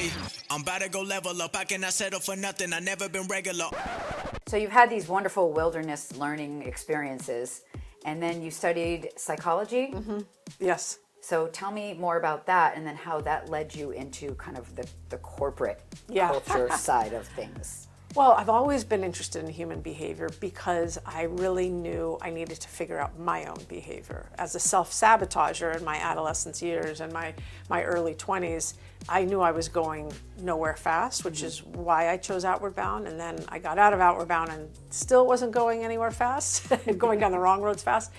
Hey, I'm about to go level up. I cannot settle for nothing. I never been regular. So you've had these wonderful wilderness learning experiences, and then you studied psychology? Mm-hmm. Yes. So tell me more about that, and then how that led you into kind of the corporate culture side of things. Well, I've always been interested in human behavior because I really knew I needed to figure out my own behavior. As a self-sabotager in my adolescence years and my early 20s, I knew I was going nowhere fast, which is why I chose Outward Bound. And then I got out of Outward Bound and still wasn't going anywhere fast, going down the wrong roads fast.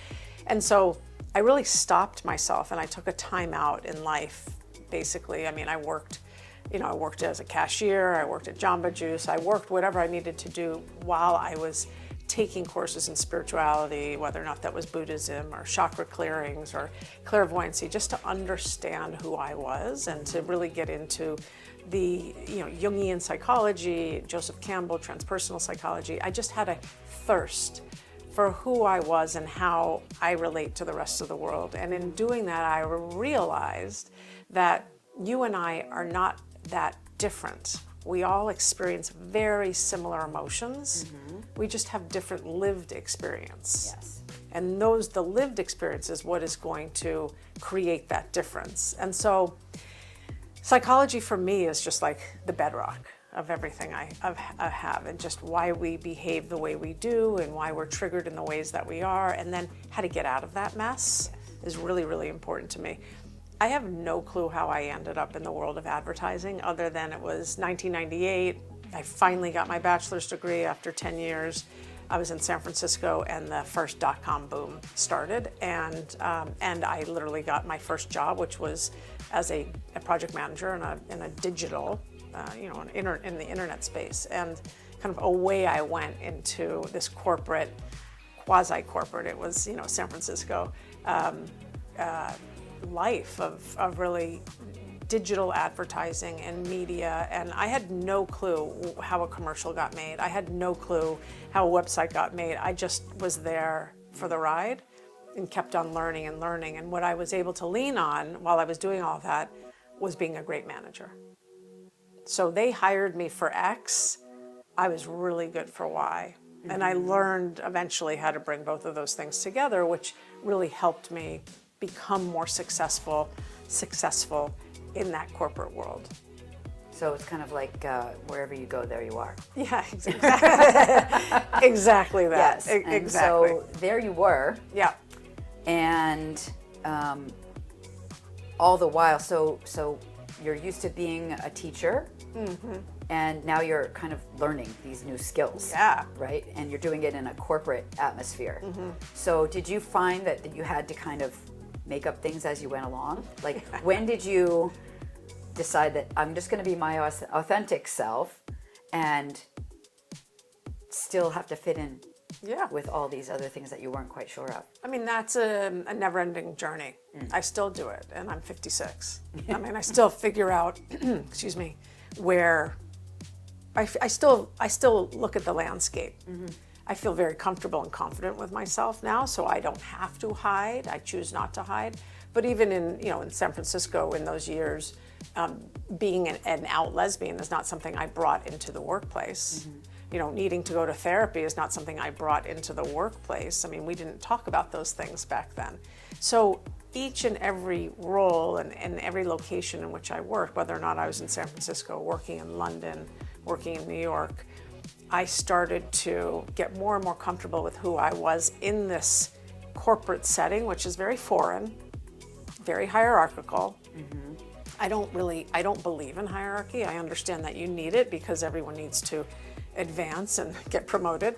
And so I really stopped myself and I took a time out in life, basically. I mean, I worked as a cashier, I worked at Jamba Juice, I worked whatever I needed to do while I was taking courses in spirituality, whether or not that was Buddhism or chakra clearings or clairvoyancy, just to understand who I was and to really get into the Jungian psychology, Joseph Campbell, transpersonal psychology. I just had a thirst for who I was and how I relate to the rest of the world. And in doing that, I realized that you and I are not that different. We all experience very similar emotions. Mm-hmm. We just have different lived experience. Yes. And the lived experience is what is going to create that difference. And so psychology for me is just like the bedrock of everything I have, and just why we behave the way we do and why we're triggered in the ways that we are, and then how to get out of that mess is really, really important to me. I have no clue how I ended up in the world of advertising other than it was 1998. I finally got my bachelor's degree after 10 years. I was in San Francisco and the first .com boom started, and I literally got my first job, which was as a project manager in a digital, in the internet space, and kind of away I went into this corporate, quasi-corporate. It was San Francisco. Life of really digital advertising and media, and I had no clue how a commercial got made. I had no clue how a website got made. I just was there for the ride and kept on learning and learning, and what I was able to lean on while I was doing all that was being a great manager. So they hired me for X, I was really good for Y. And I learned eventually how to bring both of those things together, which really helped me become more successful in that corporate world. So it's kind of like wherever you go, there you are. Yeah, exactly. Exactly that. Yes. And exactly. so there you were. Yeah. And all the while, so you're used to being a teacher, mm-hmm. and now you're kind of learning these new skills. Yeah. Right? And you're doing it in a corporate atmosphere. Mm-hmm. So did you find that you had to kind of make up things as you went along? Like, when did you decide that I'm just going to be my authentic self and still have to fit in with all these other things that you weren't quite sure of? I mean, that's a never-ending journey. I still do it, and I'm 56. I mean, I still figure out, excuse me, where I still look at the landscape. Mm-hmm. I feel very comfortable and confident with myself now, so I don't have to hide. I choose not to hide. But even in San Francisco in those years, being an out lesbian is not something I brought into the workplace. Mm-hmm. Needing to go to therapy is not something I brought into the workplace. I mean, we didn't talk about those things back then. So each and every role and every location in which I worked, whether or not I was in San Francisco, working in London, working in New York, I started to get more and more comfortable with who I was in this corporate setting, which is very foreign, very hierarchical. Mm-hmm. I don't believe in hierarchy. I understand that you need it because everyone needs to advance and get promoted,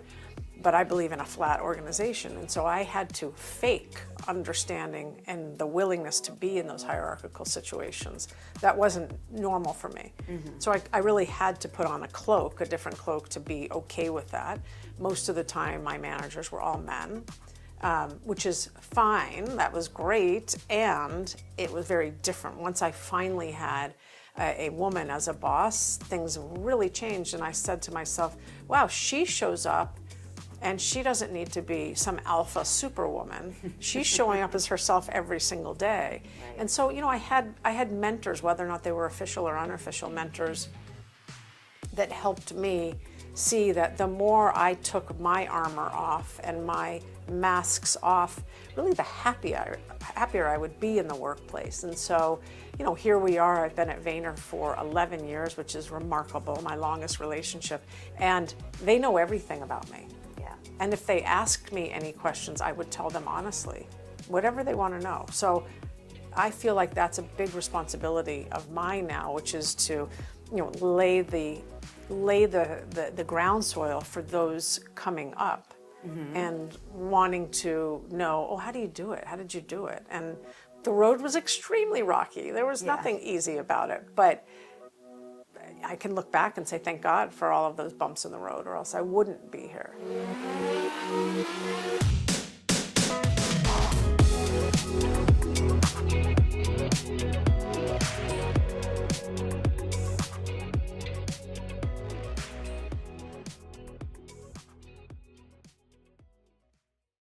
but I believe in a flat organization. And so I had to fake understanding and the willingness to be in those hierarchical situations. That wasn't normal for me. Mm-hmm. So I really had to put on a different cloak to be okay with that. Most of the time my managers were all men, which is fine, that was great, and it was very different. Once I finally had a woman as a boss, things really changed, and I said to myself, wow, she shows up And she doesn't need to be some alpha superwoman. She's showing up as herself every single day. Right. And so, I had mentors, whether or not they were official or unofficial mentors, that helped me see that the more I took my armor off and my masks off, really the happier I would be in the workplace. And so, here we are. I've been at Vayner for 11 years, which is remarkable, my longest relationship. And they know everything about me. Yeah. And if they asked me any questions, I would tell them honestly, whatever they want to know. So I feel like that's a big responsibility of mine now, which is to, lay the ground soil for those coming up. And wanting to know, how do you do it? How did you do it? And the road was extremely rocky. There was nothing easy about it, but I can look back and say, thank God for all of those bumps in the road, or else I wouldn't be here.